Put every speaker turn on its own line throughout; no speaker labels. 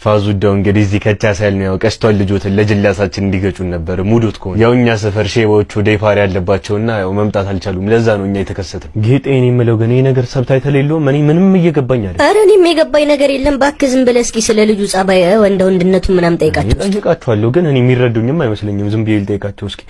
ፋዙዳው እንግዲህ እዚህ ከቻሳል ነው ያው ቀስቷል ልጆትን ለጅላሳችን እንዲገጩን ነበር ሙዱት ኮን ያው እኛ ሰፈር ሼቦቹ ዴፋሪ ያለባቸውና ያው መምጣት አልቻሉም። ለዛ ነው እኛ የተከሰተው። ጌጤን የሚለው ግን ይሄ ነገር ሰብታይተል የለውም። እኔ ምንም እየገባኝ አይደል።
ኧረ እኔም የገባኝ ነገር የለም። ባክህ ዝም ብለህ እስኪ ስለ ልጁ ጸባይ ወንድነቱ ምናምን
ጠይቃቸዋለሁ። ግን እኔ የሚረዱኝም አይመስለኝም። ዝም ብዬ ልጠይቃቸው እስኪ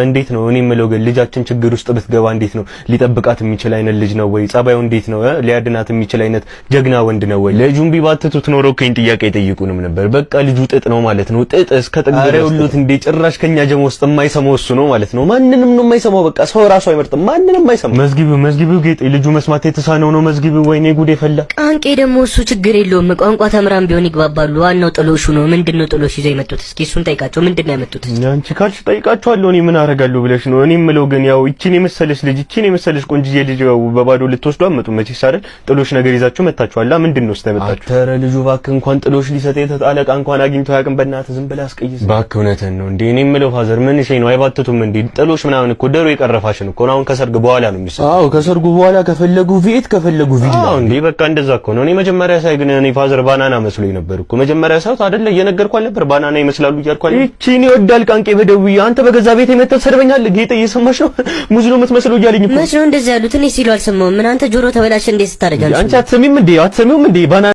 እንዴት ነው እኔ የምለው ግን ልጃችን ችግር ውስጥ ብትገባ እንዴት ነው ሊጠብቃት የሚችል አይነት ልጅ ነው ወይ? ጸባዩ እንዴት ነው? ሊያድናት የሚችል አይነት ጀግና ወንድ ነው ወይ? ልጁን ቢባትቱት ኖሮ ከእኔ ጥያቄ ጠይቁንም ነበር። በቃ ልጁ ጥጥ ነው ማለት ነው። ጥጥ እስከ ጥግ ያሉት እንደ ጭራሽ ከኛ ጀሞ ውስጥ የማይሰማው እሱ ነው ማለት ነው። ማንንም ነው የማይሰማው። በቃ ሰው ራሱ አይመርጥም። ማንንም አይሰማው። መዝጊቡ ጌጤ ልጁ መስማት የተሳነው ነው መዝጊቡ። ወይኔ ጉዴ ፈላ።
ቃንቄ ደግሞ እሱ ችግር የለውም። ቋንቋ ተምራም ቢሆን ይግባባሉ። ዋናው ጥሎሹ ነው። ምንድነው ጥሎሽ ይዘው የመጡት? እስኪ እሱን ጠይቃቸው። ምንድነው ያመጡት?
አንቺ ካልሽ ጠይቃቸዋለሁ። እኔ ምን አደርጋለሁ ብለሽ ነው? እኔ የምለው ግን ያው እቺን የመሰለሽ ልጅ እቺን የመሰለሽ ቆንጅዬ ልጅ ያው በባዶ ልትወስዱ አመጡ መቼስ አይደል? ጥሎሽ ነገር ይዛችሁ መጣችኋላ። ምንድነው ስታመጣችሁ? አተረ ልጁ እባክህ እንኳን ጥሎሽ ሊሰጥ የተጣለቃ እንኳን አግኝቶ ያቅም በእናትህ ዝም ብለህ አስቀይስ። እባክህ እውነትህን ነው እንዴ? እኔ የምለው ፋዘር ምን እሺ ነው አይባትቱም እንዴ? ጥሎሽ ምናምን እኮ ደሮ የቀረፋሽን እኮ ነው። አሁን ከሰርግ በኋላ ነው የሚሰጥ። አዎ ከሰርጉ በኋላ ከፈለጉ ቪት ከፈለጉ ቪላ። አዎ እንዴ በቃ እንደዛ እኮ ነው። እኔ መጀመሪያ ሳይ ግን እኔ ፋዘር ባናና መስሎኝ ነበር እኮ መጀመሪያ ሳይሆን አይደለ እየነገርኩ አልነበር? ባናና ይመስላሉ እያልኩ አይደል? እቺን ይወዳል ቃንቄ በደውዬ አንተ በገዛ ቤት የመጣው ሰድበኛለህ። ጌጤ እየሰማሽ ነው? ሙዝ ነው የምትመስለው እያለኝ እኮ።
መች ነው እንደዚህ ያሉት? እኔ ሲሉ አልሰማሁም። ምን አንተ ጆሮ ተበላሽ እንዴ ስታረጋለሽ?
አንቺ አትሰሚም እንዴ? አትሰሚውም እንዴ? ባናና